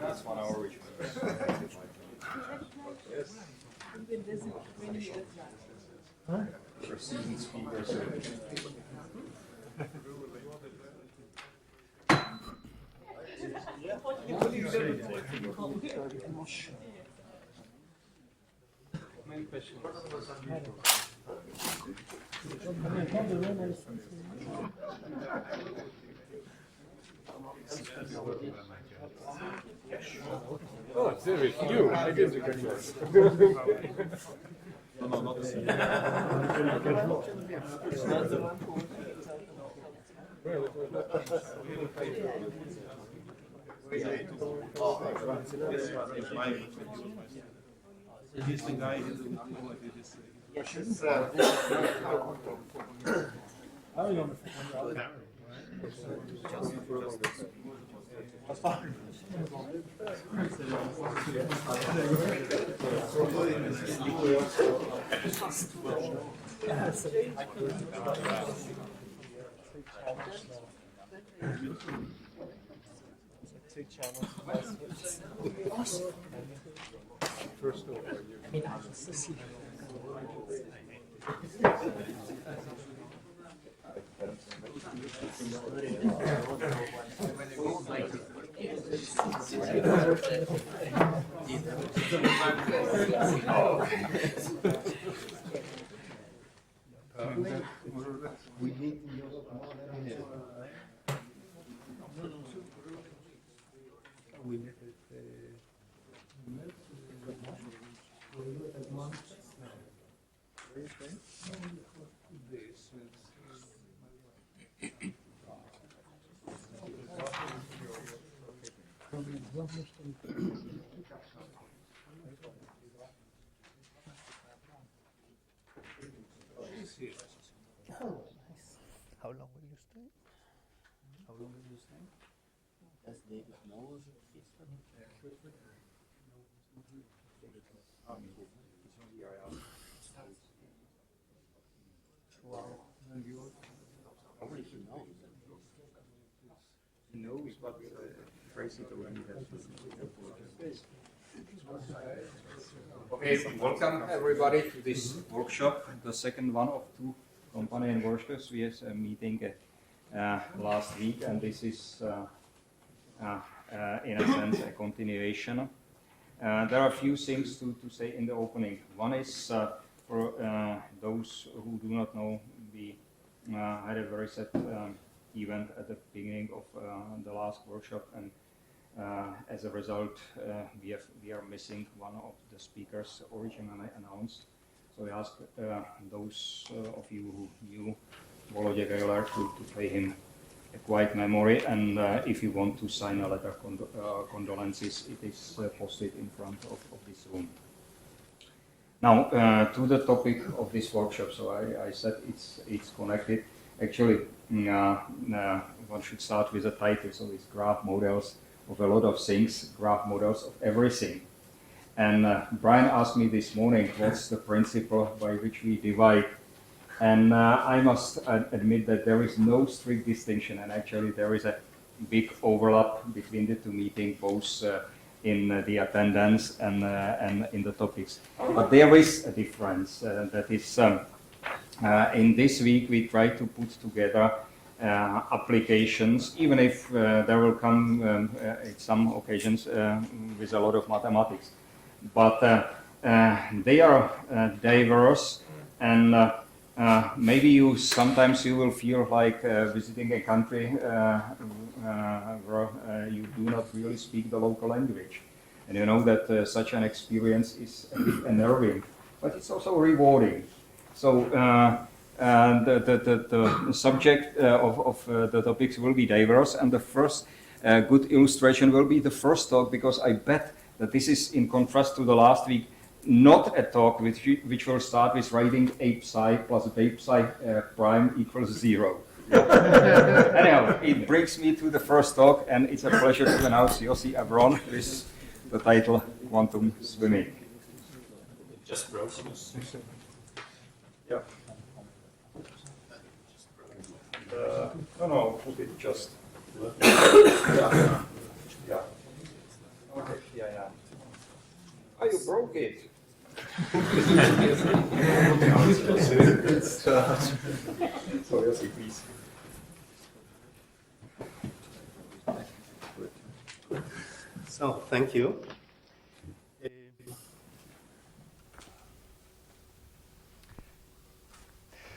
That's 1 hour, which for seasoned speakers. Many questions. Oh, serious? You? I didn't recognize. No, not the same. He's the guy who First of all, How long will you stay? How long will you stay? As David knows, probably he knows. he knows, but Tracy told me that. Okay, welcome everybody to this workshop, the second one of 2 company and workshops. We had a meeting last week, and this is in a sense a continuation. There are a few things to say in the opening. One is for those who do not know, we had a very set event at the beginning of the last workshop, and as a result, we are missing one of the speakers originally announced. So we ask those of you who knew Volodya Gayler to pay him a quiet memory, and if you want to sign a letter condolences, it is posted in front of this room. Now to the topic of this workshop. So I said it's connected. Actually, one should start with a title. So it's graph models of a lot of things, graph models of everything. And Brian asked me this morning, what's the principle by which we divide? And I must admit that there is no strict distinction, and actually there is a big overlap between the 2 meetings, both in the attendance and in the topics. But there is a difference. That is, in this week we try to put together applications, even if there will come at some occasions with a lot of mathematics. But they are diverse, and maybe sometimes you will feel like visiting a country where you do not really speak the local language. And you know that such an experience is a bit unnerving, but it's also rewarding. So the subject of the topics will be diverse, and the first good illustration will be the first talk, because I bet that this is in contrast to the last week, not a talk which will start with writing a psi plus b psi prime equals 0. Anyhow, it brings me to the first talk, and it's a pleasure to announce Yossi Avron with the title Quantum Swimming. Just broke. Yeah. No, put it just Okay, yeah. Oh, you broke it. So, thank you.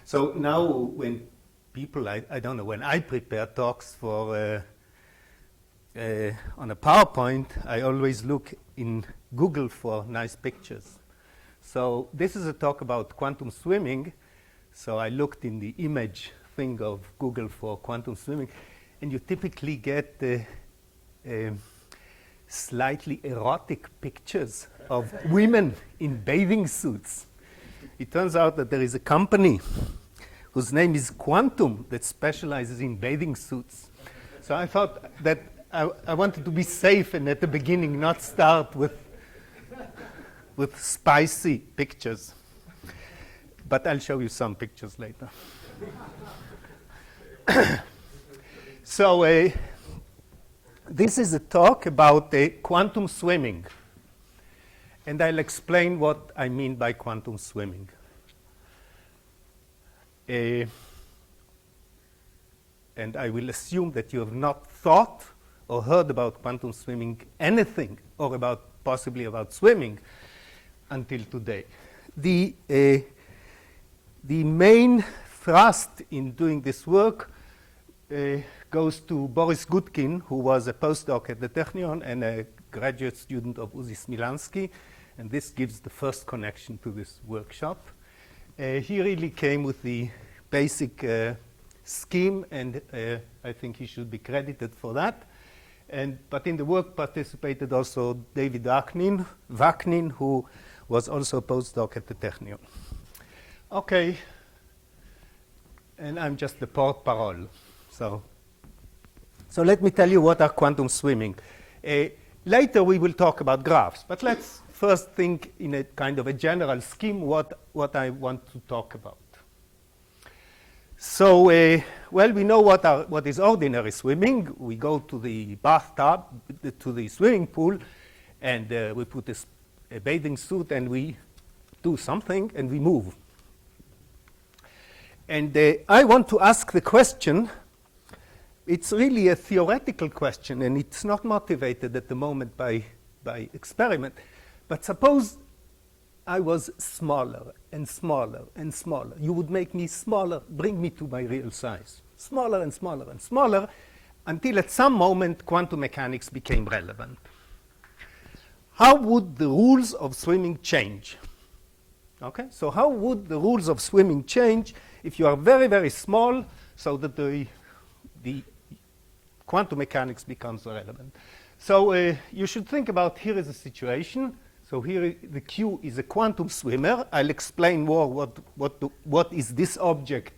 So now when people, I don't know, when I prepare talks for on a PowerPoint, I always look in Google for nice pictures. So this is a talk about quantum swimming. So I looked in the image thing of Google for quantum swimming, and you typically get slightly erotic pictures of women in bathing suits. It turns out that there is a company whose name is Quantum that specializes in bathing suits. So I thought that I wanted to be safe and at the beginning not start with spicy pictures. But I'll show you some pictures later. So this is a talk about quantum swimming. And I'll explain what I mean by quantum swimming. And I will assume that you have not thought or heard about quantum swimming anything, or possibly about swimming, until today. The main thrust in doing this work goes to Boris Gutkin, who was a postdoc at the Technion and a graduate student of Uzi Smilansky, and this gives the first connection to this workshop. He really came with the basic scheme, and I think he should be credited for that. But in the work participated also David Vaknin, who was also a postdoc at the Technion. Okay, and I'm just the porte-parole. So let me tell you what are quantum swimming. Later we will talk about graphs, but let's first think in a kind of a general scheme what I want to talk about. So, well, we know what is ordinary swimming. We go to the bathtub, to the swimming pool, and we put a bathing suit, and we do something, and we move. And I want to ask the question. It's really a theoretical question, and it's not motivated at the moment by experiment. But suppose I was smaller and smaller and smaller. You would make me smaller, bring me to my real size. Smaller and smaller and smaller, until at some moment quantum mechanics became relevant. How would the rules of swimming change? Okay, so how would the rules of swimming change if you are very, very small, so that the quantum mechanics becomes relevant? So you should think about, here is a situation. So here the Q is a quantum swimmer. I'll explain more what is this object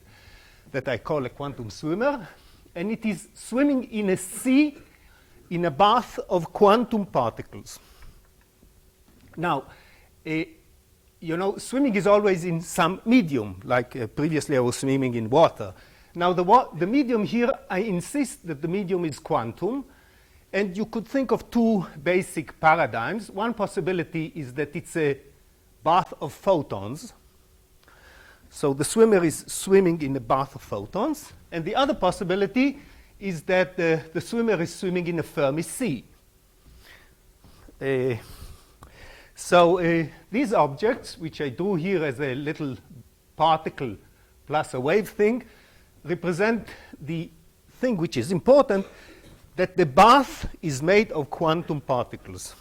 that I call a quantum swimmer. And it is swimming in a sea, in a bath of quantum particles. Now, you know, swimming is always in some medium, like previously I was swimming in water. Now, the medium here, I insist that the medium is quantum. And you could think of two basic paradigms. One possibility is that it's a bath of photons. So the swimmer is swimming in a bath of photons. And the other possibility is that the swimmer is swimming in a Fermi sea. So these objects, which I drew here as a little particle plus a wave thing, represent the thing which is important, that the bath is made of quantum particles.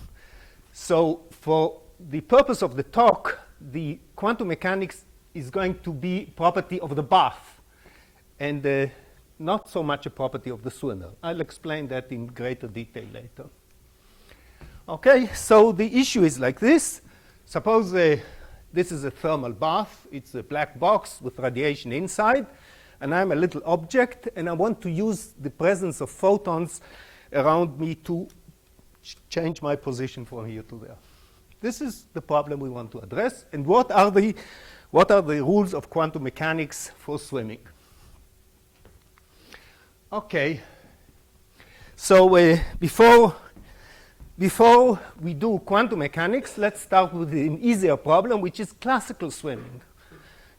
So for the purpose of the talk, the quantum mechanics is going to be property of the bath, and not so much a property of the swimmer. I'll explain that in greater detail later. Okay, so the issue is like this. Suppose this is a thermal bath. It's a black box with radiation inside. And I'm a little object, and I want to use the presence of photons around me to change my position from here to there. This is the problem we want to address. And what are the rules of quantum mechanics for swimming? Okay. So before we do quantum mechanics, let's start with an easier problem, which is classical swimming.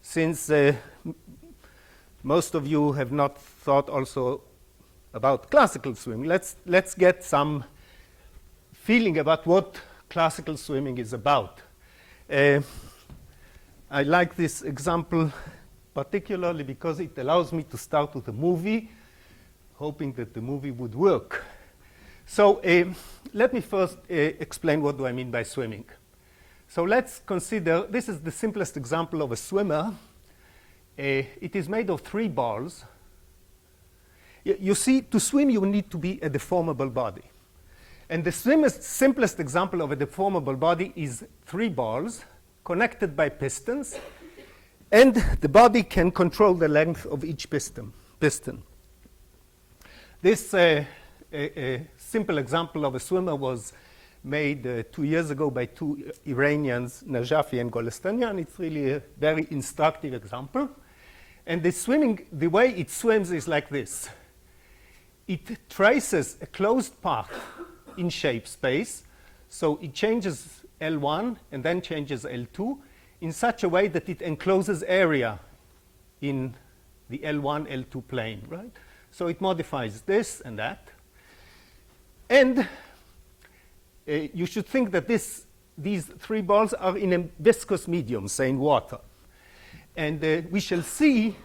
Since most of you have not thought also about classical swimming, let's get some feeling about what classical swimming is about. I like this example particularly because it allows me to start with a movie, hoping that the movie would work. So let me first explain what do I mean by swimming. So let's consider, this is the simplest example of a swimmer. It is made of 3 balls. You see, to swim you need to be a deformable body. And the simplest example of a deformable body is 3 balls connected by pistons, and the body can control the length of each piston. This a simple example of a swimmer was made 2 years ago by 2 Iranians, Najafi and Golestanian. It's really a very instructive example. And the way it swims is like this. It traces a closed path in shape space, so it changes L1 and then changes L2 in such a way that it encloses area in the L1, L2 plane, right? So it modifies this and that. And you should think that these 3 balls are in a viscous medium, say in water. And we shall see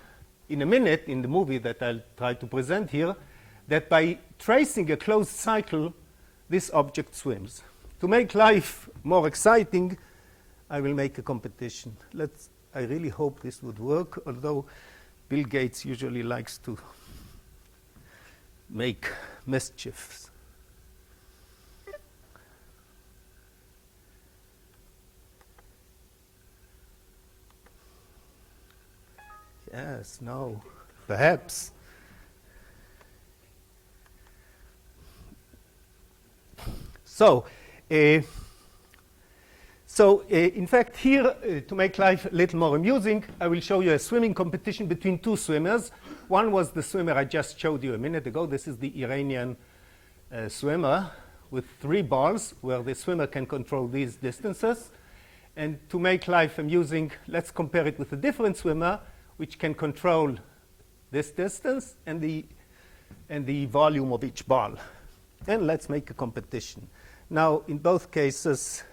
in a minute in the movie that I'll try to present here that by tracing a closed cycle, this object swims. To make life more exciting, I will make a competition. I really hope this would work, although Bill Gates usually likes to make mischiefs. Yes, no, perhaps. So, in fact, here, to make life a little more amusing, I will show you a swimming competition between 2 swimmers. One was the swimmer I just showed you a minute ago. This is the Iranian swimmer with 3 balls, where the swimmer can control these distances. And to make life amusing, let's compare it with a different swimmer, which can control this distance and the volume of each ball. And let's make a competition. Now, in both cases,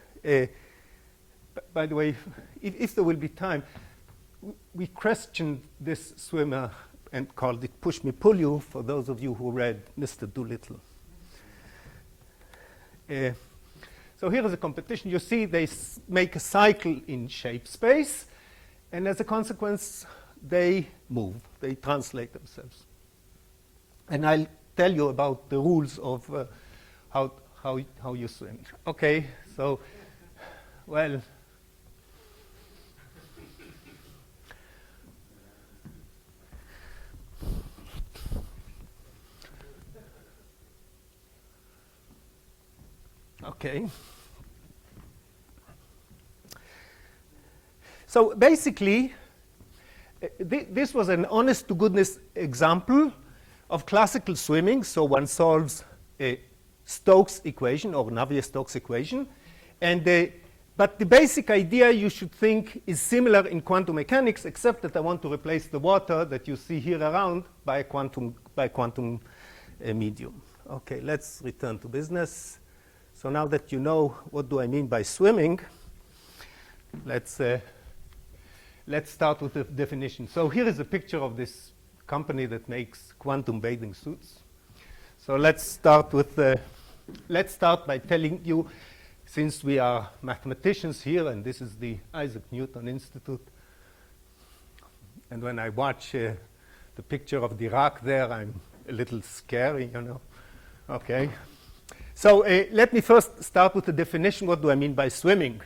by the way, if there will be time, we questioned this swimmer and called it Push Me, Pull You, for those of you who read Mr. Doolittle. So here is a competition. You see they make a cycle in shape space, and as a consequence, they move. They translate themselves. And I'll tell you about the rules of how you swim. Okay, so, well, okay. So basically, this was an honest-to-goodness example of classical swimming. So one solves a Stokes equation or Navier-Stokes equation. But the basic idea you should think is similar in quantum mechanics, except that I want to replace the water that you see here around by a quantum medium. Okay, let's return to business. So now that you know what do I mean by swimming, let's start with the definition. So here is a picture of this company that makes quantum bathing suits. So let's start by telling you, since we are mathematicians here, and this is the Isaac Newton Institute, and when I watch the picture of Dirac there, I'm a little scary, you know. Okay. So let me first start with the definition. What do I mean by swimming?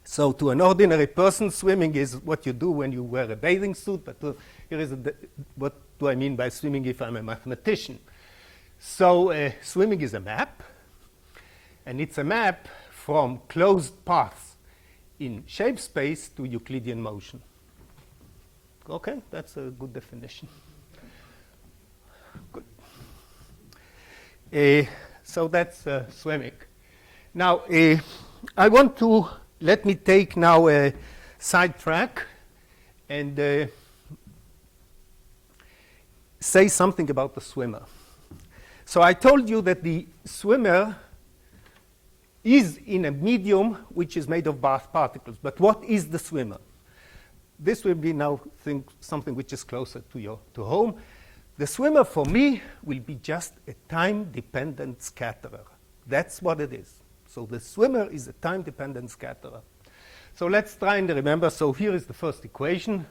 So to an ordinary person, swimming is what you do when you wear a bathing suit. But here is what do I mean by swimming if I'm a mathematician? So swimming is a map. And it's a map from closed paths in shape space to Euclidean motion. Okay, that's a good definition. Good. So that's swimming. Now, I want to, let me take now a sidetrack and say something about the swimmer. So I told you that the swimmer is in a medium which is made of bath particles. But what is the swimmer? This will be now something which is closer to home. The swimmer, for me, will be just a time-dependent scatterer. That's what it is. So the swimmer is a time-dependent scatterer. So let's try and remember. So here is the first equation.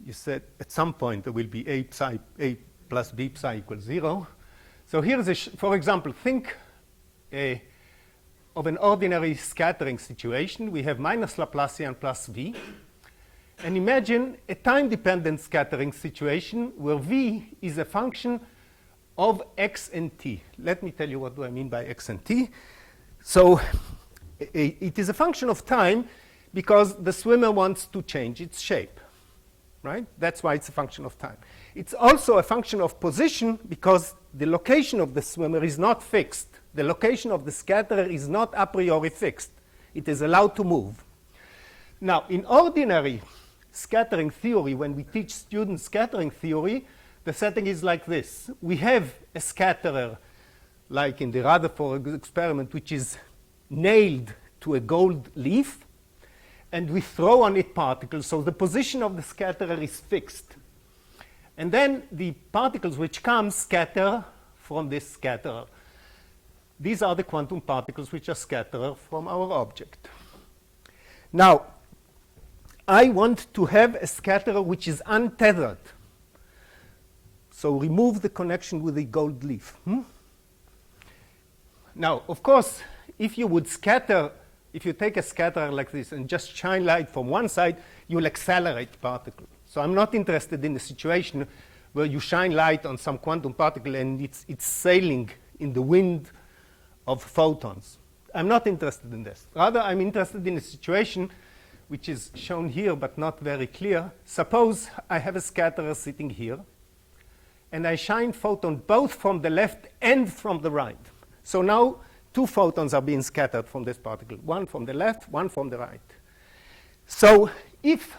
You said at some point there will be A plus B psi equals 0. So here is, for example, think of an ordinary scattering situation. We have minus Laplacian plus V. And imagine a time-dependent scattering situation where V is a function of x and t. Let me tell you what do I mean by x and t. So it is a function of time because the swimmer wants to change its shape, right? That's why it's a function of time. It's also a function of position because the location of the swimmer is not fixed. The location of the scatterer is not a priori fixed. It is allowed to move. Now, in ordinary scattering theory, when we teach students scattering theory, the setting is like this. We have a scatterer, like in the Rutherford experiment, which is nailed to a gold leaf, and we throw on it particles, so the position of the scatterer is fixed. And then the particles which come scatter from this scatterer. These are the quantum particles which are scattered from our object. Now, I want to have a scatterer which is untethered. So remove the connection with the gold leaf. Now, of course, if you would scatter, if you take a scatterer like this and just shine light from one side, you will accelerate the particle. So I'm not interested in a situation where you shine light on some quantum particle and it's sailing in the wind of photons. I'm not interested in this. Rather, I'm interested in a situation which is shown here but not very clear. Suppose I have a scatterer sitting here, and I shine photon both from the left and from the right. So now two photons are being scattered from this particle, one from the left, one from the right. So if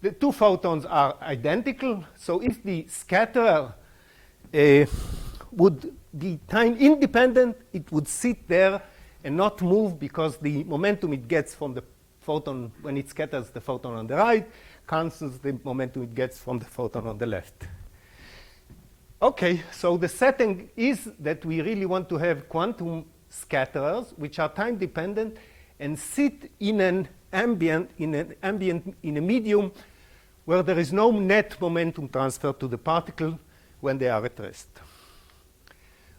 the two photons are identical, so if the scatterer would be time independent, it would sit there and not move because the momentum it gets from the photon when it scatters the photon on the right cancels the momentum it gets from the photon on the left. Okay, so the setting is that we really want to have quantum scatterers which are time dependent and sit in a medium where there is no net momentum transfer to the particle when they are at rest.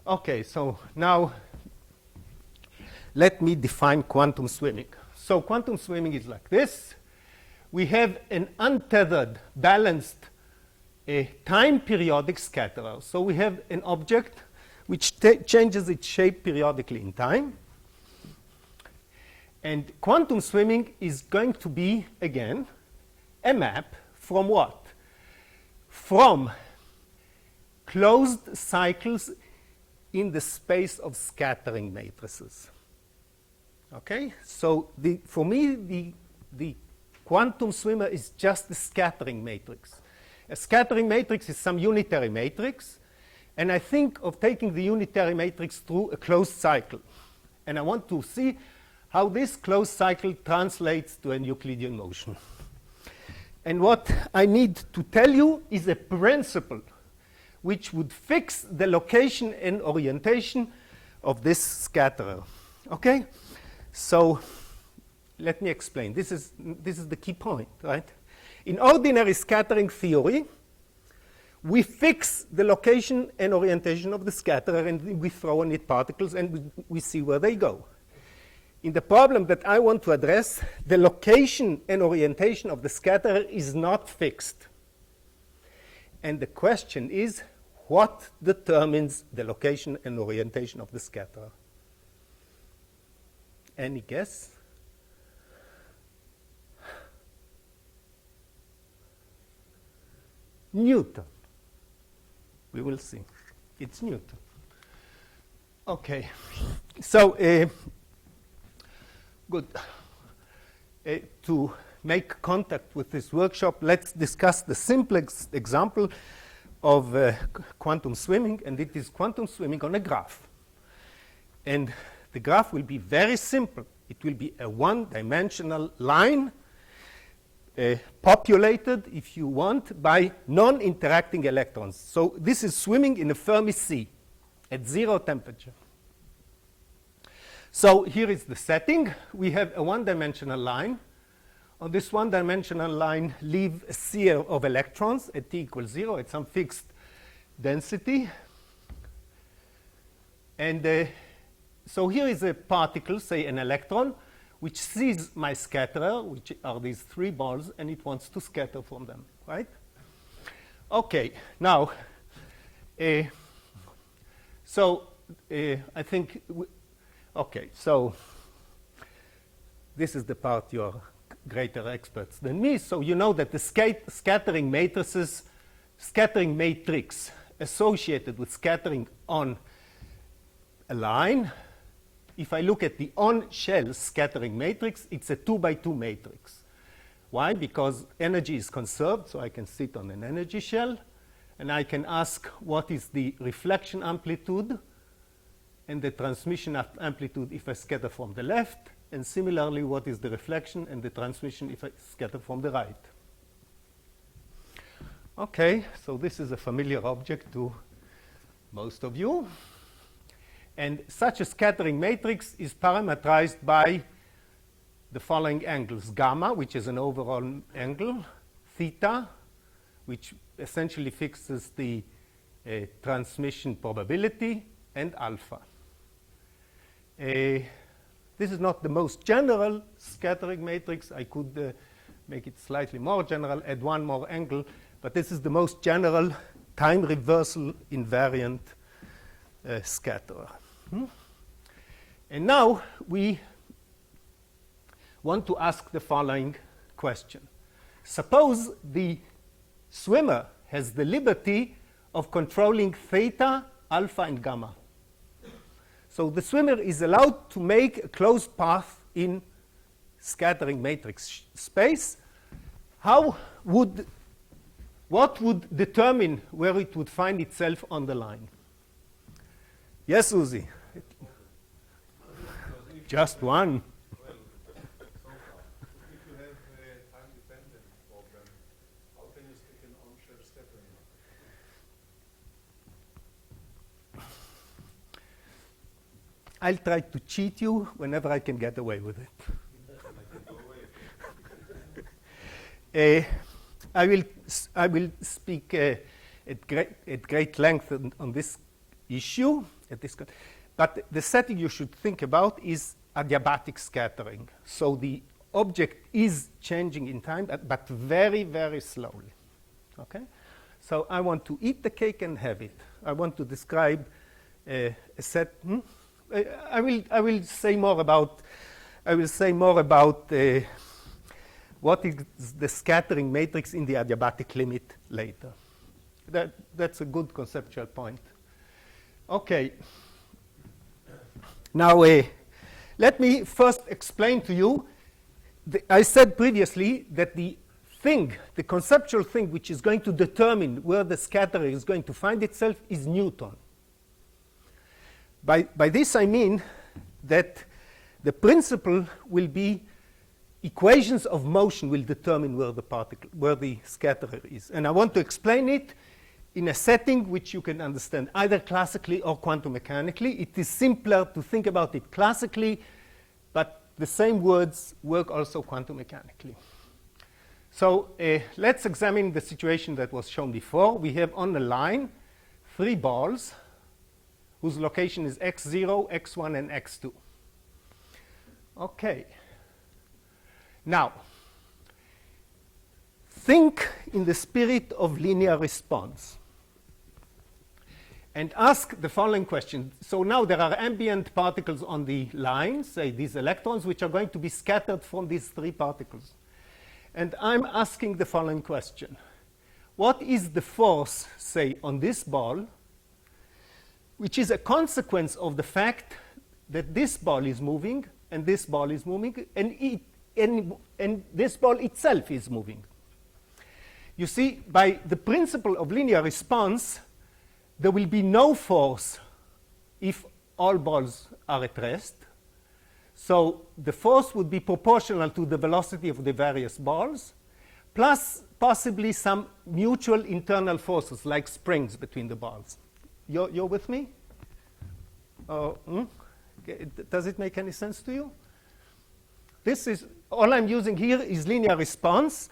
Okay, so now let me define quantum swimming. So quantum swimming is like this. We have an untethered, balanced, time periodic scatterer. So we have an object which changes its shape periodically in time. And quantum swimming is going to be, again, a map from what? From closed cycles in the space of scattering matrices. Okay? So for me, the quantum swimmer is just the scattering matrix. A scattering matrix is some unitary matrix, and I think of taking the unitary matrix through a closed cycle. And I want to see how this closed cycle translates to a Euclidean motion. And what I need to tell you is a principle which would fix the location and orientation of this scatterer. Okay? So let me explain. This is the key point, right? In ordinary scattering theory, we fix the location and orientation of the scatterer, and we throw on it particles, and we see where they go. In the problem that I want to address, the location and orientation of the scatterer is not fixed. And the question is, what determines the location and orientation of the scatterer? Any guess? Newton. We will see. It's Newton. Okay. So, good. To make contact with this workshop, let's discuss the simplest example of quantum swimming, and it is quantum swimming on a graph. And the graph will be very simple. It will be a one-dimensional line populated, if you want, by non-interacting electrons. So this is swimming in a Fermi sea at 0 temperature. So here is the setting. We have a one-dimensional line. On this one-dimensional line, leave a sea of electrons at t equals 0 at some fixed density. And so here is a particle, say an electron, which sees my scatterer, which are these 3 balls, and it wants to scatter from them, right? Okay, now, I think, okay, so this is the part you're greater experts than me. So you know that the scattering matrices, scattering matrix associated with scattering on a line, if I look at the on-shell scattering matrix, it's a 2 by 2 matrix. Why? Because energy is conserved, so I can sit on an energy shell, and I can ask what is the reflection amplitude and the transmission amplitude if I scatter from the left, and similarly, what is the reflection and the transmission if I scatter from the right. Okay, so this is a familiar object to most of you. And such a scattering matrix is parametrized by the following angles: gamma, which is an overall angle, theta, which essentially fixes the transmission probability, and alpha. This is not the most general scattering matrix. I could make it slightly more general, add one more angle, but this is the most general time reversal invariant scatterer. And now we want to ask the following question. Suppose the swimmer has the liberty of controlling theta, alpha, and gamma. So the swimmer is allowed to make a closed path in scattering matrix space. What would determine where it would find itself on the line? Yes, Uzi? Just one. Well, so far, if you have a time-dependent problem, how can you stick an on-shell scattering? I'll try to cheat you whenever I can get away with it. I will speak at great length on this issue. But the setting you should think about is adiabatic scattering. So the object is changing in time, but very, very slowly. Okay? So I want to eat the cake and have it. I want to describe a set. I will say more about what is the scattering matrix in the adiabatic limit later. That's a good conceptual point. Okay. Now, let me first explain to you. I said previously that the conceptual thing which is going to determine where the scatterer is going to find itself is Newton. By this I mean that the principle will be equations of motion will determine where the scatterer is. And I want to explain it in a setting which you can understand either classically or quantum mechanically. It is simpler to think about it classically, but the same words work also quantum mechanically. So let's examine the situation that was shown before. We have on the line 3 balls whose location is x0, x1, and x2. Okay. Now, think in the spirit of linear response and ask the following question. So now there are ambient particles on the line, say these electrons, which are going to be scattered from these 3 particles. And I'm asking the following question. What is the force, say, on this ball, which is a consequence of the fact that this ball is moving and this ball is moving and this ball itself is moving. You see, by the principle of linear response, there will be no force if all balls are at rest. So the force would be proportional to the velocity of the various balls, plus possibly some mutual internal forces like springs between the balls. You're with me? Okay. Does it make any sense to you? This is, all I'm using here is linear response,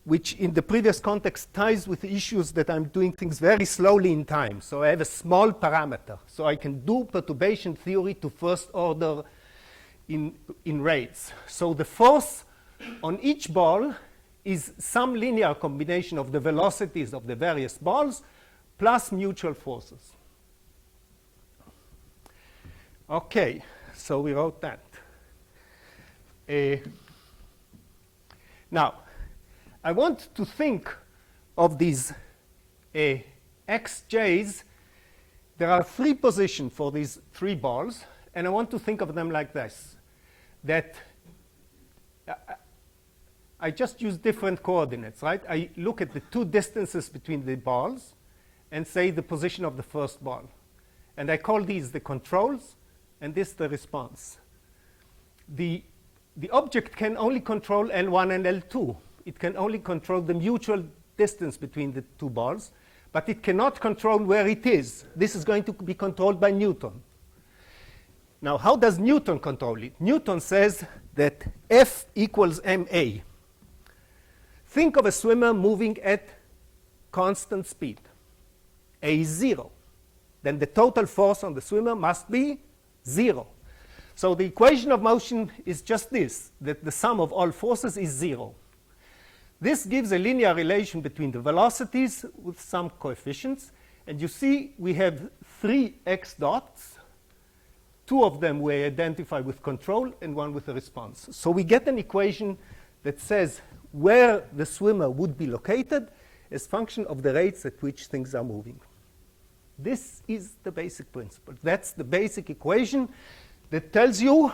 which in the previous context ties with the issues that I'm doing things very slowly in time. So I have a small parameter. So I can do perturbation theory to first order in rates. So the force on each ball is some linear combination of the velocities of the various balls plus mutual forces. Okay, so we wrote that. Now, I want to think of these xj's. There are 3 positions for these 3 balls, and I want to think of them like this, that I just use different coordinates, right? I look at the 2 distances between the balls and say the position of the first ball. And I call these the controls, and this the response. The object can only control L1 and L2. It can only control the mutual distance between the 2 balls, but it cannot control where it is. This is going to be controlled by Newton. Now, how does Newton control it? Newton says that F equals ma. Think of a swimmer moving at constant speed. A is 0. Then the total force on the swimmer must be 0. So the equation of motion is just this, that the sum of all forces is 0. This gives a linear relation between the velocities with some coefficients. And you see we have 3 x dots. 2 of them we identify with control and 1 with a response. So we get an equation that says where the swimmer would be located as function of the rates at which things are moving. This is the basic principle. That's the basic equation that tells you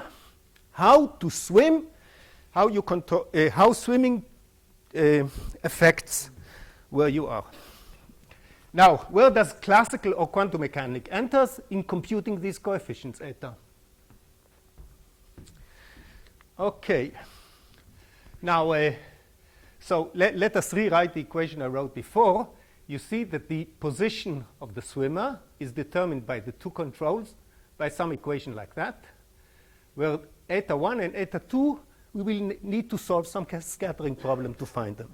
how to swim, how you control, how swimming affects where you are. Now, where does classical or quantum mechanics enters in computing these coefficients, eta? Okay. Now, so let us rewrite the equation I wrote before. You see that the position of the swimmer is determined by the 2 controls by some equation like that, where eta 1 and eta 2, we will need to solve some scattering problem to find them.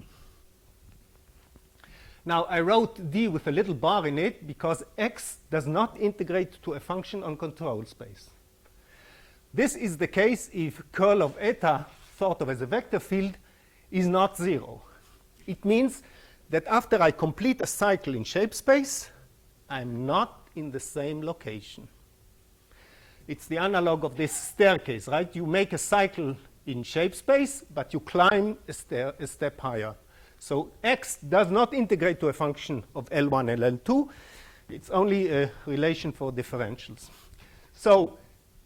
Now, I wrote D with a little bar in it because x does not integrate to a function on control space. This is the case if curl of eta, thought of as a vector field, is not 0. It means that after I complete a cycle in shape space, I'm not in the same location. It's the analog of this staircase, right? You make a cycle in shape space, but you climb a step higher. So x does not integrate to a function of L1 and L2. It's only a relation for differentials. So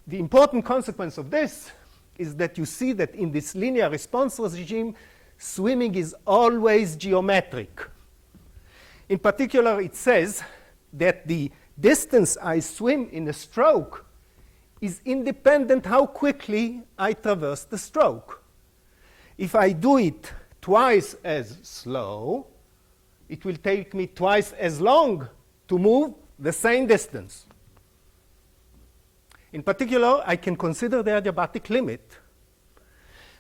the important consequence of this is that you see that in this linear response regime, swimming is always geometric. In particular, it says that the distance I swim in a stroke is independent how quickly I traverse the stroke. If I do it twice as slow, it will take me twice as long to move the same distance. In particular, I can consider the adiabatic limit,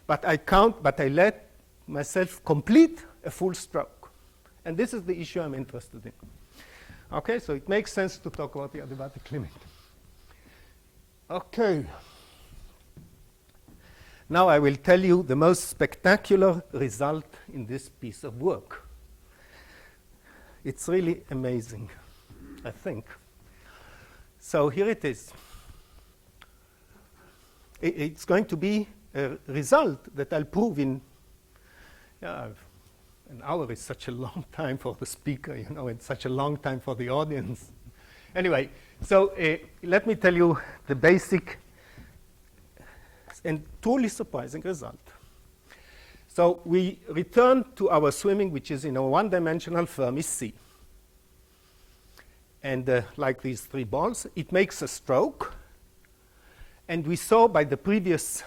but I let myself complete a full stroke. And this is the issue I'm interested in. Okay, so it makes sense to talk about the adiabatic limit. Okay. Now I will tell you the most spectacular result in this piece of work. It's really amazing, I think. So here it is. It's going to be a result that I'll prove in, an hour is such a long time for the speaker, and such a long time for the audience. Anyway, so let me tell you the basic and truly surprising result. So we return to our swimming, which is in a one-dimensional Fermi sea. And like these three balls, it makes a stroke. And we saw by the previous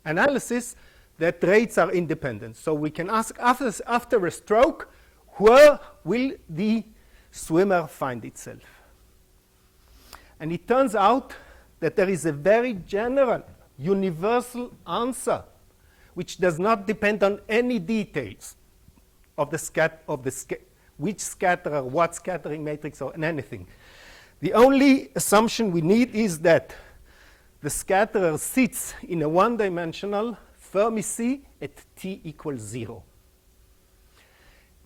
analysis that rates are independent. So we can ask after a stroke, where will the swimmer find itself? And it turns out that there is a very general, universal answer, which does not depend on any details of which scatterer, what scattering matrix, or anything. The only assumption we need is that the scatterer sits in a one-dimensional Fermi sea at t equals 0.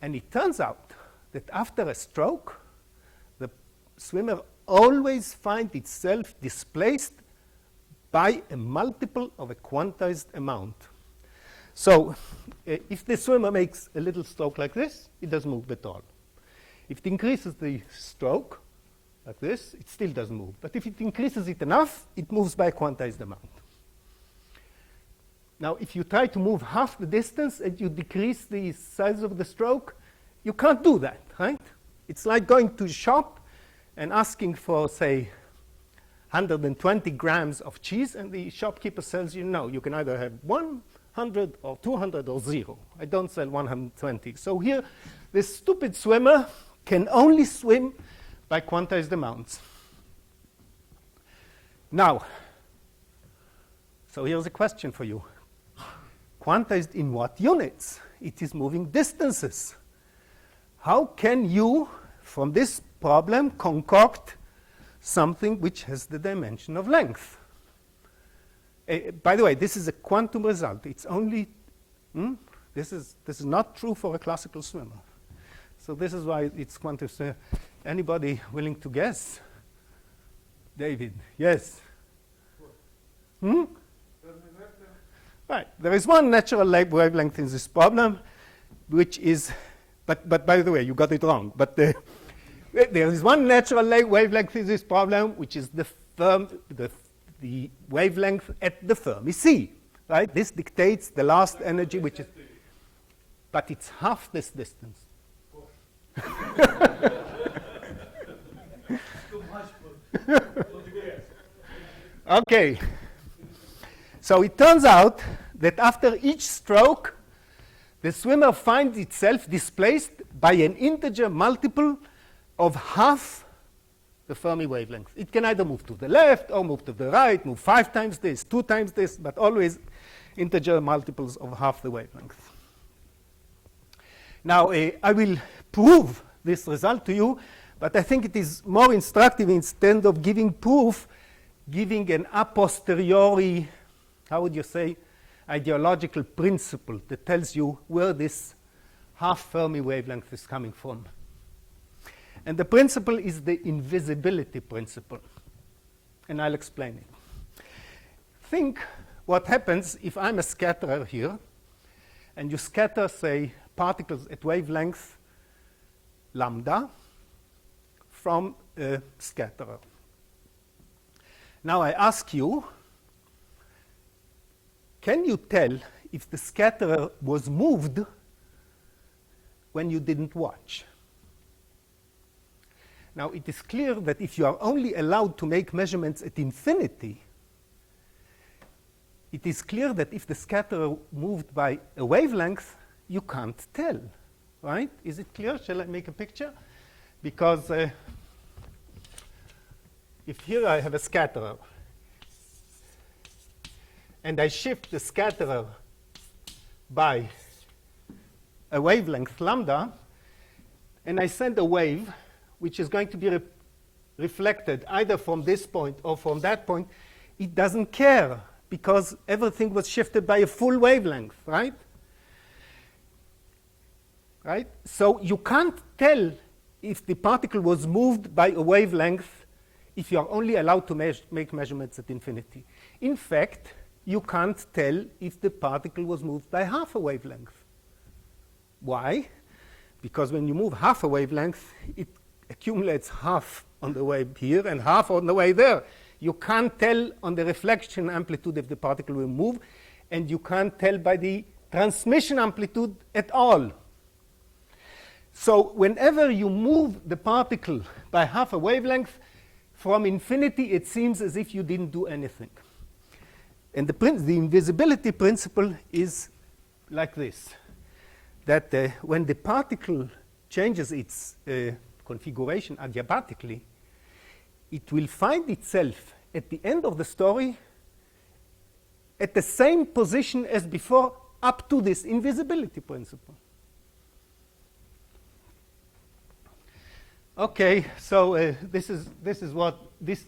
And it turns out that after a stroke, the swimmer always finds itself displaced by a multiple of a quantized amount. So if the swimmer makes a little stroke like this, it doesn't move at all. If it increases the stroke like this, it still doesn't move. But if it increases it enough, it moves by a quantized amount. Now, if you try to move half the distance and you decrease the size of the stroke, you can't do that, right? It's like going to a shop and asking for, say, 120 grams of cheese, and the shopkeeper tells you, no, you can either have 100 or 200 or 0. I don't sell 120. So here, this stupid swimmer can only swim by quantized amounts. Now, so here's a question for you. Quantized in what units? It is moving distances. How can you, from this problem, concoct something which has the dimension of length? By the way, this is a quantum result. It's only, this is not true for a classical swimmer. So this is why it's quantum. Anybody willing to guess? David, yes? Right, there is one natural wavelength in this problem, which is, but by the way, you got it wrong. But there is one natural wavelength in this problem, which is the wavelength at the Fermi sea, right? This dictates the last energy, which is, but it's half this distance. Okay. So it turns out that after each stroke, the swimmer finds itself displaced by an integer multiple of half the Fermi wavelength. It can either move to the left or move to the right, move 5 times this, 2 times this, but always integer multiples of half the wavelength. Now, I will prove this result to you, but I think it is more instructive, instead of giving proof, giving an a posteriori, how would you say, ideological principle that tells you where this half Fermi wavelength is coming from. And the principle is the invisibility principle. And I'll explain it. Think what happens if I'm a scatterer here, and you scatter, say, particles at wavelength lambda from a scatterer. Now I ask you, can you tell if the scatterer was moved when you didn't watch? Now, it is clear that if you are only allowed to make measurements at infinity, it is clear that if the scatterer moved by a wavelength, you can't tell, right? Is it clear? Shall I make a picture? Because if here I have a scatterer, and I shift the scatterer by a wavelength lambda, and I send a wave which is going to be reflected either from this point or from that point, it doesn't care because everything was shifted by a full wavelength, right? Right? So you can't tell if the particle was moved by a wavelength if you are only allowed to make measurements at infinity. In fact, you can't tell if the particle was moved by half a wavelength. Why? Because when you move half a wavelength, it accumulates half on the way here and half on the way there. You can't tell on the reflection amplitude if the particle will move, and you can't tell by the transmission amplitude at all. So whenever you move the particle by half a wavelength, from infinity it seems as if you didn't do anything. And the invisibility principle is like this, that when the particle changes its configuration adiabatically, it will find itself at the end of the story at the same position as before up to this invisibility principle. Okay, so this is what this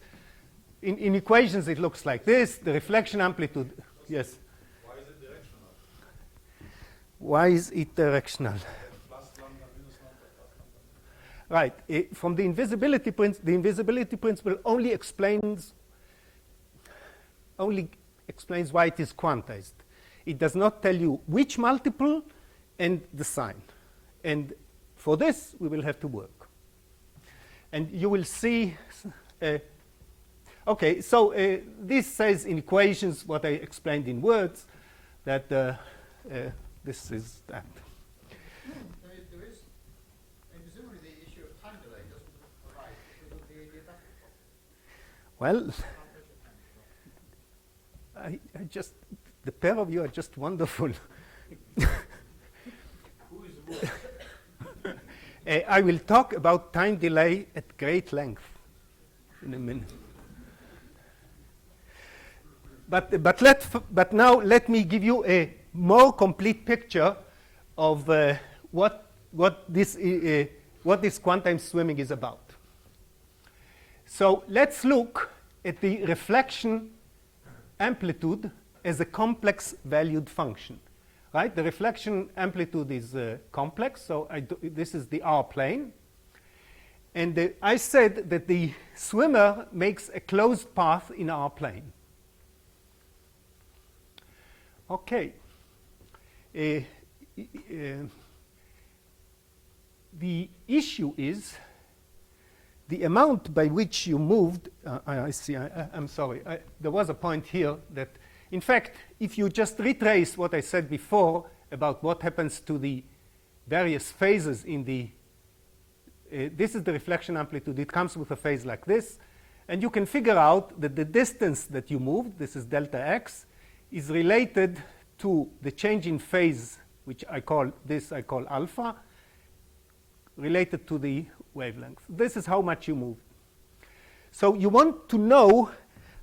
in equations it looks like this. The reflection amplitude, yes. Why is it directional? Why is it directional? Plus lambda, minus lambda, plus lambda. Right. From the invisibility principle only explains why it is quantized. It does not tell you which multiple and the sign. And for this, we will have to work. And you will see, okay, so this says in equations what I explained in words, that this is that. There is, and presumably the issue of time delay doesn't arise because of the adiabatic problem. Well, I just, the pair of you are just wonderful. Who is who? I will talk about time delay at great length in a minute. But now let me give you a more complete picture of what this quantum swimming is about. So let's look at the reflection amplitude as a complex valued function. Right? The reflection amplitude is complex, so this is the R plane. And I said that the swimmer makes a closed path in R plane. Okay. The issue is the amount by which you moved. I see, I'm sorry. There was a point here that, in fact, if you just retrace what I said before about what happens to the various phases in the, this is the reflection amplitude. It comes with a phase like this. And you can figure out that the distance that you moved, this is delta x, is related to the change in phase, which I call alpha, related to the wavelength. This is how much you moved. So you want to know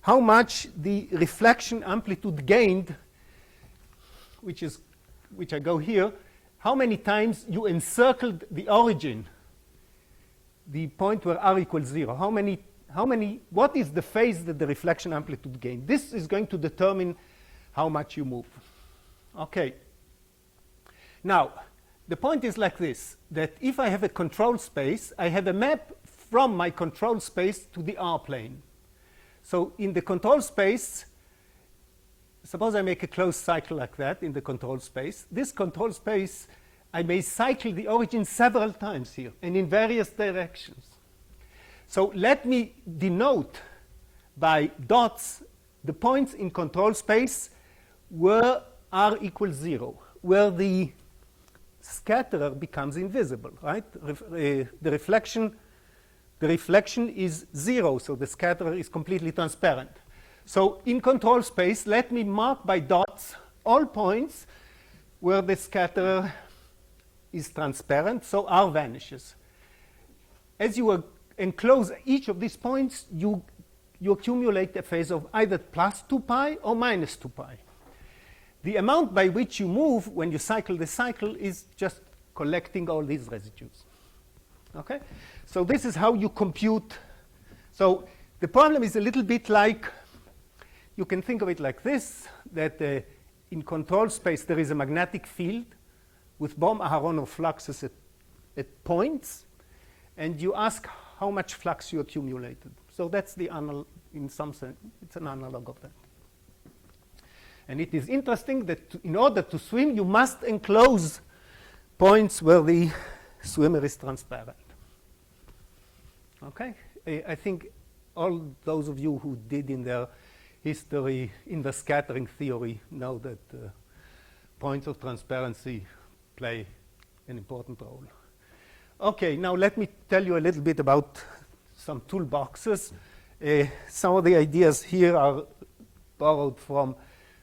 how much the reflection amplitude gained, which I go here, how many times you encircled the origin, the point where r equals 0. What is the phase that the reflection amplitude gained? This is going to determine how much you move. Okay. Now, the point is like this, that if I have a control space, I have a map from my control space to the R plane. So in the control space, suppose I make a closed cycle like that in the control space. This control space, I may cycle the origin several times here and in various directions. So let me denote by dots the points in control space where r equals 0, where the scatterer becomes invisible, right? The reflection is 0, so the scatterer is completely transparent. So in control space, let me mark by dots all points where the scatterer is transparent, so r vanishes. As you enclose each of these points, you accumulate a phase of either plus 2 pi or minus 2 pi. The amount by which you move when you cycle the cycle is just collecting all these residues. Okay? So this is how you compute. So the problem is a little bit like, you can think of it like this, that in control space there is a magnetic field with Bohm-Aharonov fluxes at points, and you ask how much flux you accumulated. So that's the in some sense, it's an analog of that. And it is interesting that in order to swim, you must enclose points where the swimmer is transparent. Okay, I think all those of you who did in their history in the scattering theory know that points of transparency play an important role. Okay, now let me tell you a little bit about some toolboxes. Some of the ideas here are borrowed from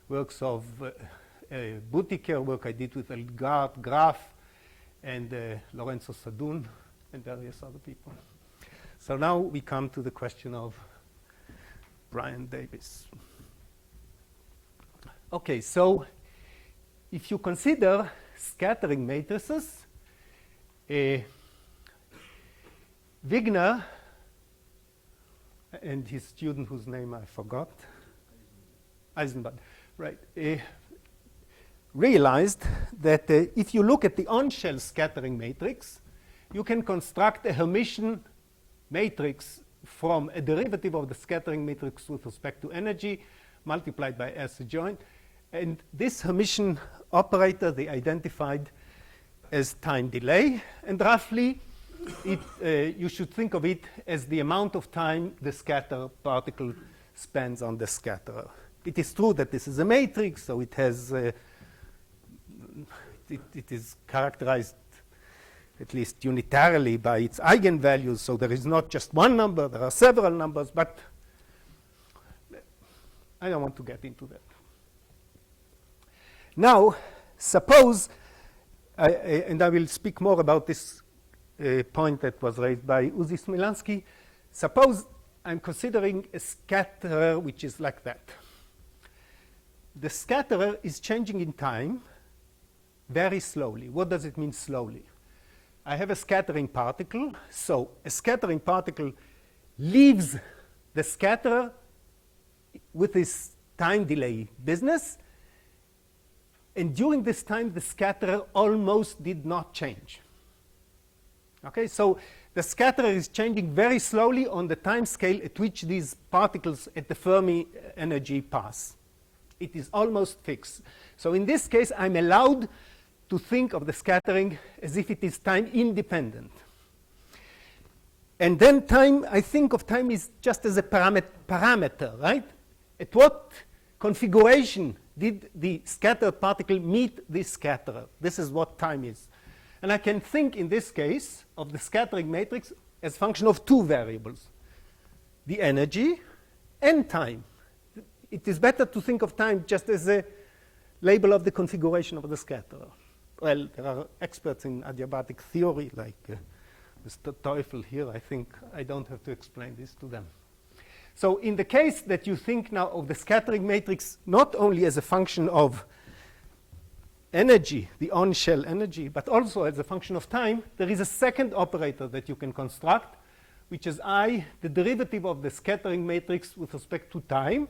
works of Butiker, work I did with Elgard Graf and Lorenzo Sadun and various other people. So now we come to the question of Brian Davis. Okay, so if you consider scattering matrices, Wigner and his student whose name I forgot, Eisenbahn, right, realized that if you look at the on-shell scattering matrix, you can construct a Hermitian matrix from a derivative of the scattering matrix with respect to energy multiplied by S adjoint. And this Hermitian operator they identified as time delay. And roughly, you should think of it as the amount of time the scatter particle spends on the scatterer. It is true that this is a matrix, so it has it is characterized at least unitarily by its eigenvalues, so there is not just one number, there are several numbers, but I don't want to get into that. Now, suppose, and I will speak more about this point that was raised by Uzi Smilansky, suppose I'm considering a scatterer which is like that. The scatterer is changing in time very slowly. What does it mean slowly? I have a scattering particle, so a scattering particle leaves the scatterer with this time delay business, and during this time the scatterer almost did not change. Okay, so the scatterer is changing very slowly on the time scale at which these particles at the Fermi energy pass. It is almost fixed. So in this case, I'm allowed to think of the scattering as if it is time independent. And then time, I think of time is just as a parameter, right? At what configuration did the scattered particle meet this scatterer? This is what time is. And I can think in this case of the scattering matrix as function of two variables, the energy and time. It is better to think of time just as a label of the configuration of the scatterer. Well, there are experts in adiabatic theory like Mr. Teufel here. I think I don't have to explain this to them. So in the case that you think now of the scattering matrix not only as a function of energy, the on-shell energy, but also as a function of time, there is a second operator that you can construct, which is I, the derivative of the scattering matrix with respect to time,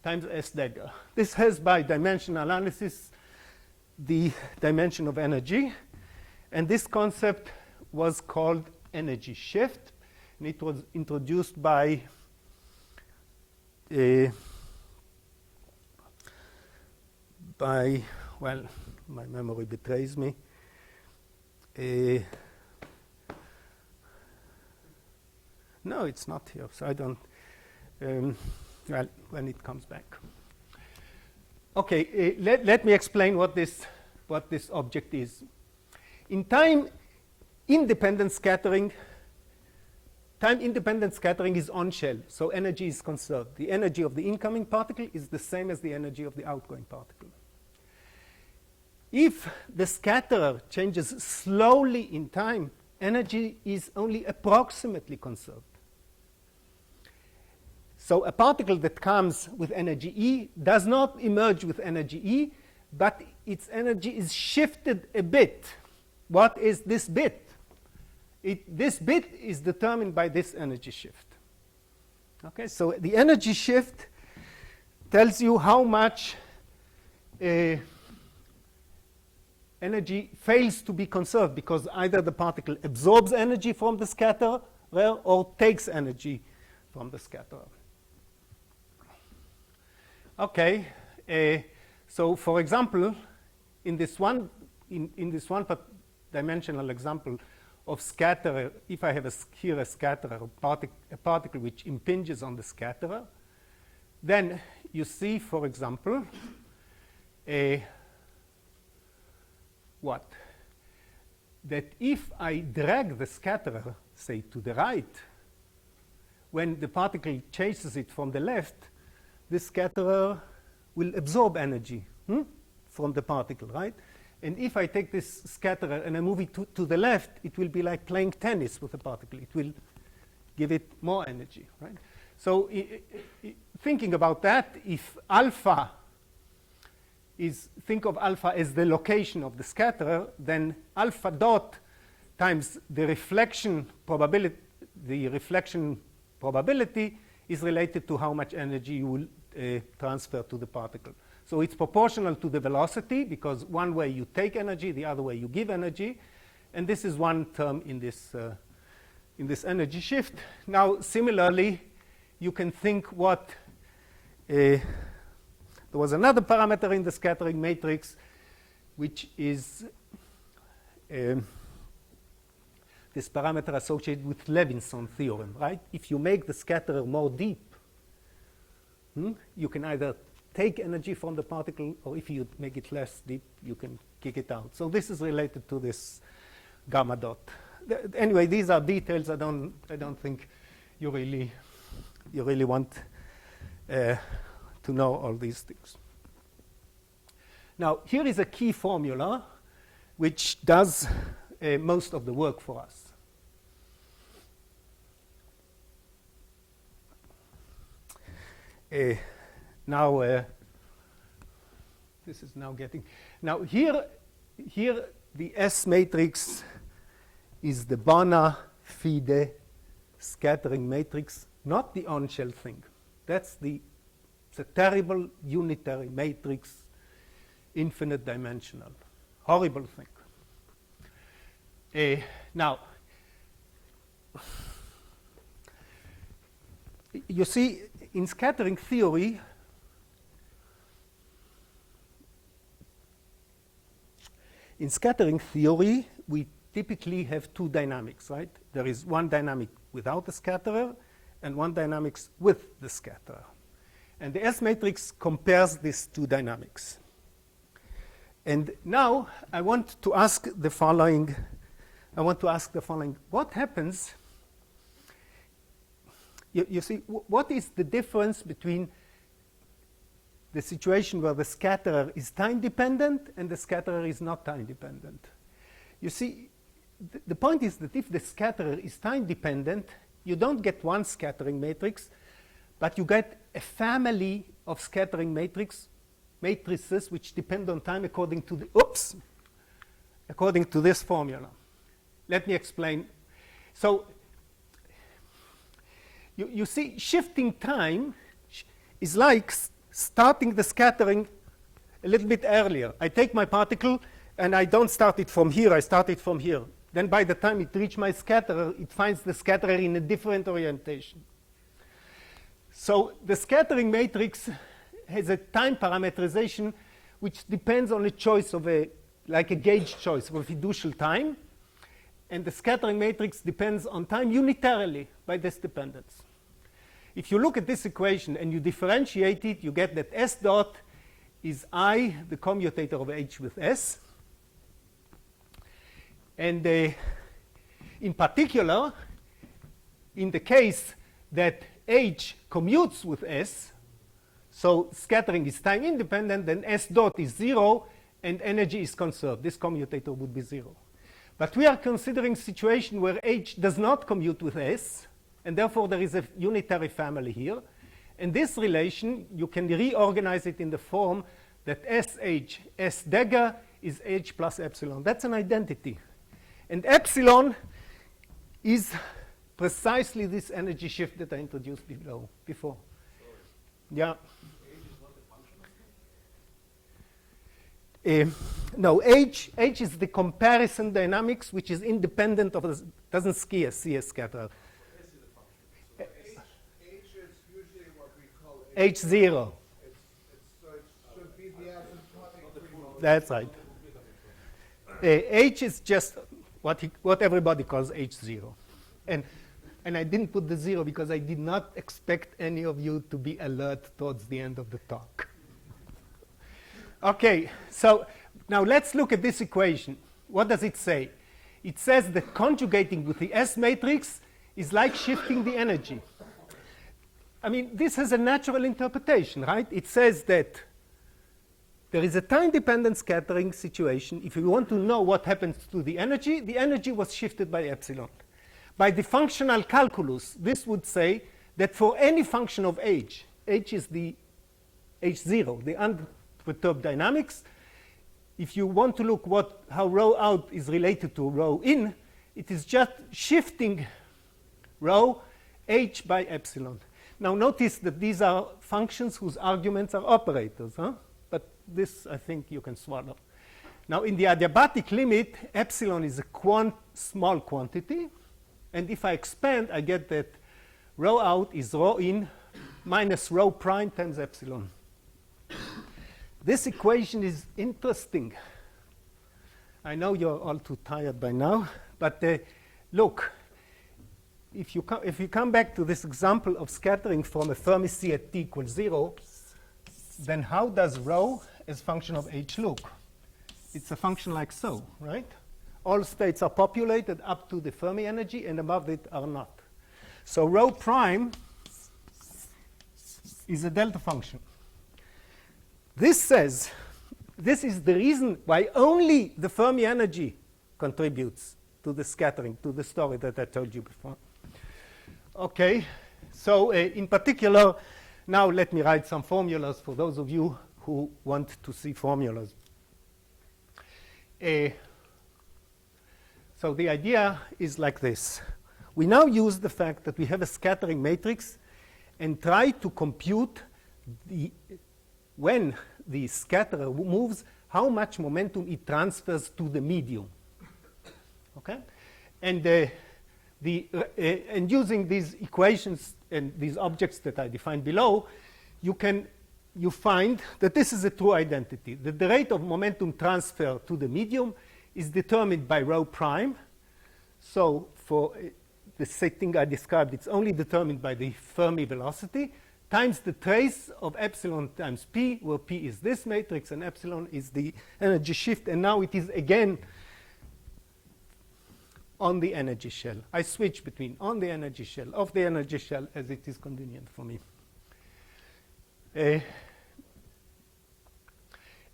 times S dagger. This has, by dimensional analysis, the dimension of energy, and this concept was called energy shift, and it was introduced by well, my memory betrays me. No, it's not here, so I don't. Well, when it comes back. Okay, let me explain what this object is. In time-independent scattering is on-shell, so energy is conserved. The energy of the incoming particle is the same as the energy of the outgoing particle. If the scatterer changes slowly in time, energy is only approximately conserved. So a particle that comes with energy E does not emerge with energy E, but its energy is shifted a bit. What is this bit? This bit is determined by this energy shift. Okay, so the energy shift tells you how much energy fails to be conserved, because either the particle absorbs energy from the scatterer or takes energy from the scatterer. Okay, so for example, in this one dimensional example of scatterer, if I have here a scatterer, a particle which impinges on the scatterer, then you see, for example, that if I drag the scatterer, say, to the right, when the particle chases it from the left, this scatterer will absorb energy from the particle, right? And if I take this scatterer and I move it to the left, it will be like playing tennis with a particle. It will give it more energy, right? So thinking about that, if alpha think of alpha as the location of the scatterer, then alpha dot times the reflection probability is related to how much energy you will transfer to the particle. So it's proportional to the velocity, because one way you take energy, the other way you give energy. And this is one term in this energy shift. Now, similarly, you can think what there was another parameter in the scattering matrix, which is this parameter associated with Levinson theorem, right? If you make the scatterer more deep, you can either take energy from the particle, or if you make it less deep, you can kick it out. So this is related to this gamma dot. Anyway, these are details. I don't think you really want to know all these things. Now, here is a key formula which does most of the work for us. Now, this is now getting... Now, here the S matrix is the bona fide scattering matrix, not the on-shell thing. It's a terrible unitary matrix, infinite dimensional, horrible thing. Now, you see, in scattering theory, we typically have two dynamics, right? There is one dynamic without the scatterer and one dynamics with the scatterer. And the S matrix compares these two dynamics. And now I want to ask the following. What happens? You see, what is the difference between the situation where the scatterer is time dependent and the scatterer is not time dependent? You see, the point is that if the scatterer is time dependent, you don't get one scattering matrix, but you get a family of scattering matrices which depend on time according to this formula. Let me explain. So you see, shifting time is like starting the scattering a little bit earlier. I take my particle and I don't start it from here, I start it from here. Then by the time it reaches my scatterer, it finds the scatterer in a different orientation. So the scattering matrix has a time parameterization which depends on a choice of like a gauge choice of a fiducial time. And the scattering matrix depends on time unitarily by this dependence. If you look at this equation and you differentiate it, you get that S dot is I, the commutator of H with S. And in particular, in the case that H commutes with S, so scattering is time independent, then S dot is 0 and energy is conserved. This commutator would be 0. But we are considering a situation where H does not commute with S, and therefore there is a unitary family here. And this relation, you can reorganize it in the form that SH, S dagger is H plus epsilon. That's an identity. And epsilon is precisely this energy shift that I introduced before. Yeah. No, H is the comparison dynamics, which is independent of the, doesn't see a scatterer. H is usually what we call H0. So it should be the asymptotic. That's right. H is just what everybody calls H0. And I didn't put the 0 because I did not expect any of you to be alert towards the end of the talk. Okay, so now let's look at this equation. What does it say? It says that conjugating with the S matrix is like shifting the energy. I mean, this has a natural interpretation, right? It says that there is a time-dependent scattering situation. If you want to know what happens to the energy was shifted by epsilon. By the functional calculus, this would say that for any function of h is the H0, the unperturbed dynamics. If you want to look how rho out is related to rho in, it is just shifting rho h by epsilon. Now notice that these are functions whose arguments are operators, huh? But this, I think, you can swallow. Now in the adiabatic limit, epsilon is a small quantity. And if I expand, I get that rho out is rho in minus rho prime times epsilon. This equation is interesting. I know you're all too tired by now, but look, if you come back to this example of scattering from a Fermi C at t equals 0, then how does rho as function of h look? It's a function like so, right? All states are populated up to the Fermi energy, and above it are not. So rho prime is a delta function. This says, this is the reason why only the Fermi energy contributes to the scattering, to the story that I told you before. Okay, so in particular, now let me write some formulas for those of you who want to see formulas. So the idea is like this. We now use the fact that we have a scattering matrix and try to compute when the scatterer moves, how much momentum it transfers to the medium. Okay? And, and using these equations and these objects that I defined below, you find that this is a true identity, that the rate of momentum transfer to the medium is determined by rho prime. So for the thing I described, it's only determined by the Fermi velocity times the trace of epsilon times p, where p is this matrix and epsilon is the energy shift. And now it is again on the energy shell. I switch between on the energy shell, off the energy shell, as it is convenient for me.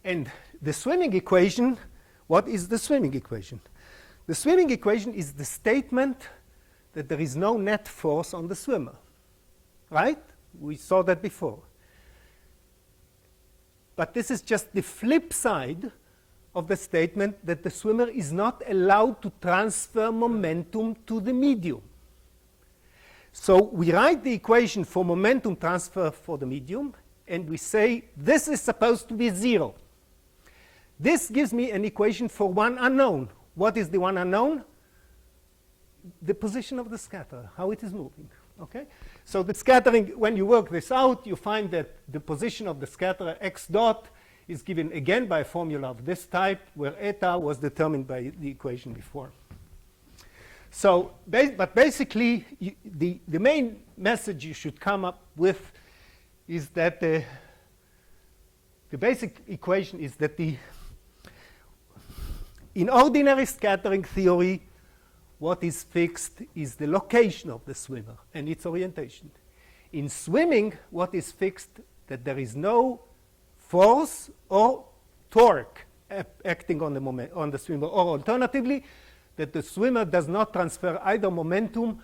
And the swimming equation, what is the swimming equation? The swimming equation is the statement that there is no net force on the swimmer, right? We saw that before. But this is just the flip side of the statement that the swimmer is not allowed to transfer momentum to the medium. So we write the equation for momentum transfer for the medium, and we say this is supposed to be 0. This gives me an equation for one unknown. What is the one unknown? The position of the scatterer, how it is moving. Okay? So the scattering, when you work this out, you find that the position of the scatterer x dot is given again by a formula of this type, where eta was determined by the equation before. So, but basically, the main message you should come up with is that the basic equation is that in ordinary scattering theory, what is fixed is the location of the swimmer and its orientation. In swimming, what is fixed, that there is no force or torque acting on the swimmer, or alternatively, that the swimmer does not transfer either momentum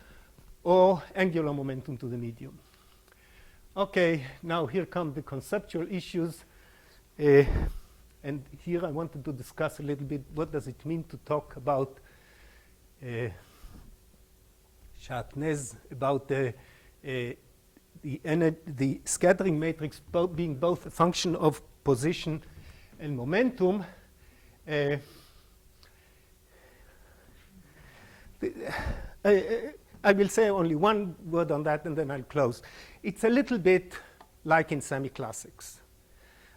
or angular momentum to the medium. Okay, now here come the conceptual issues. And here I wanted to discuss a little bit what does it mean to talk about Shatnez, about the scattering matrix being both a function of position and momentum. I will say only one word on that and then I'll close. It's a little bit like in semi-classics.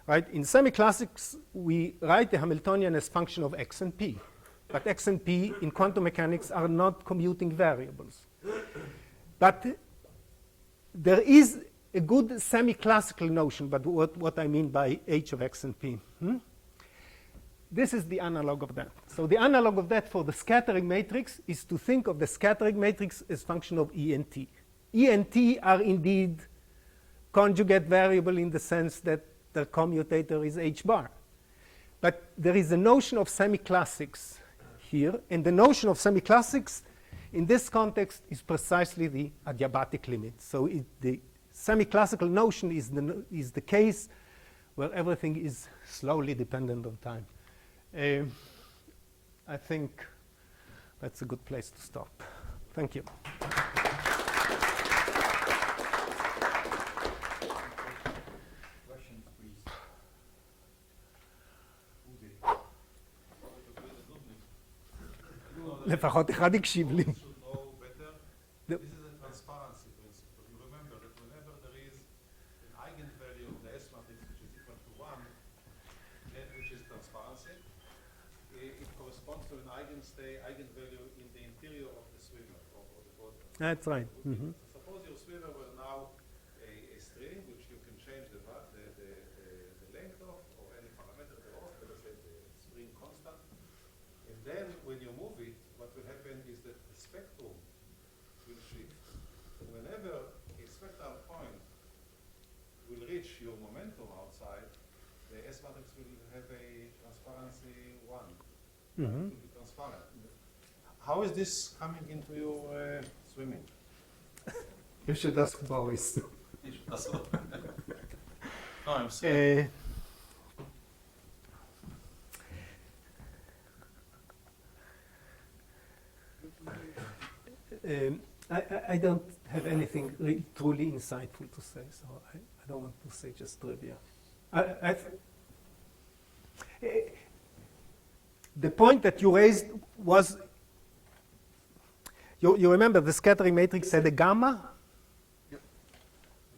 Right? In semi-classics, we write the Hamiltonian as function of x and p. but x and p in quantum mechanics are not commuting variables. But there is a good semi-classical notion, but what I mean by h of x and p. This is the analog of that. So the analog of that for the scattering matrix is to think of the scattering matrix as function of E and T. E and T are indeed conjugate variable in the sense that the commutator is h bar. But there is a notion of semi-classics here, and the notion of semi-classics in this context is precisely the adiabatic limit. So the semi-classical notion is the case where everything is slowly dependent on time. I think that's a good place to stop. Thank you. Questions, please. לפחות אחד הקשיב לי. should know better. The- This is a transparency principle. You remember that whenever there is an eigenvalue of the S matrix which is equal to 1, then which is transparency, it corresponds to an eigenvalue in the interior of the swimmer or the bottle. That's right. Mhm. Suppose your swimmer were now a string which you can change the length of or any parameter thereof, let us say the spring constant. And then when you move it, what will happen is that the spectrum will shift. And whenever a spectral point will reach your momentum outside, the S matrix will have a transparency 1. It will be transparent. How is this coming into your swimming? You should ask Boris. No, I'm saying. I don't have anything truly insightful to say, so I don't want to say just trivia. The point that you raised was, you remember the scattering matrix had a gamma?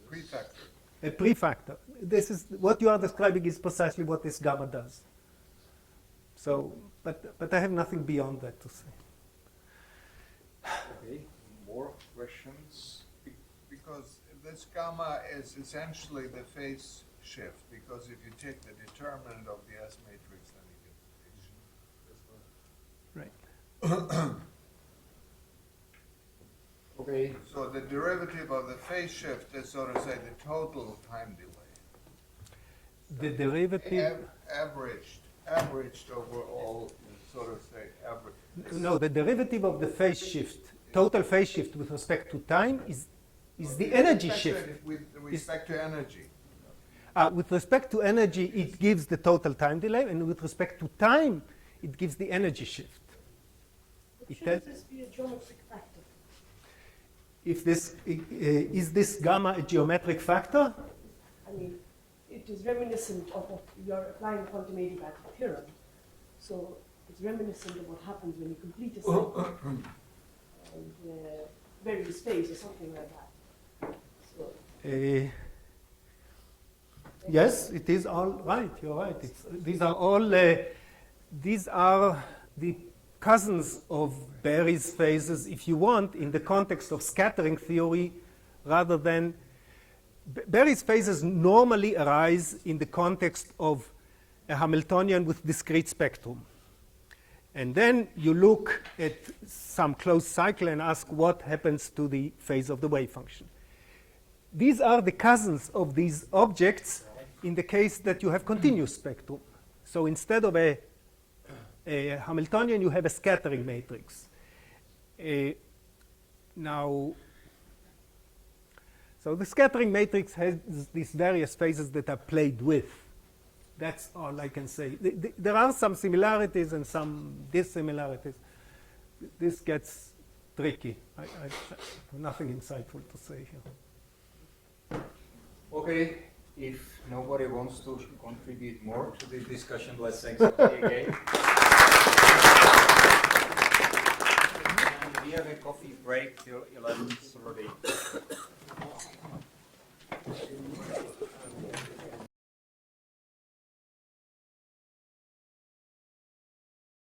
Prefactor. A prefactor. This is what you are describing is precisely what this gamma does. So, but I have nothing beyond that to say. Okay, more questions? Because this gamma is essentially the phase shift, because if you take the determinant of the S matrix, then you get the phase shift. Right. Okay, So the derivative of the phase shift is, so to say, the total time delay. The derivative. Averaged over all, so to say, average. No, the derivative of the phase shift, total phase shift with respect to time is the energy shift. With respect to energy. With respect to energy, it gives the total time delay, and with respect to time, it gives the energy shift. But It shouldn't has- this be a geometric factor? If this is this gamma a geometric factor? I mean, it is reminiscent of what you're applying quantum adiabatic theorem. So it's reminiscent of what happens when you complete a cycle and various phase or something like that. So Yes, it is all right. You're right. These are all these are the cousins of Berry's phases, if you want, in the context of scattering theory, rather than Berry's phases normally arise in the context of a Hamiltonian with discrete spectrum. And then you look at some closed cycle and ask what happens to the phase of the wave function. These are the cousins of these objects in the case that you have continuous spectrum. So instead of a Hamiltonian, you have a scattering matrix. Now, so the scattering matrix has these various phases that are played with. That's all I can say. There are some similarities and some dissimilarities. This gets tricky. I have nothing insightful to say here. okay. If nobody wants to contribute more to this discussion, let's thank somebody again. And we have a coffee break till 11:30.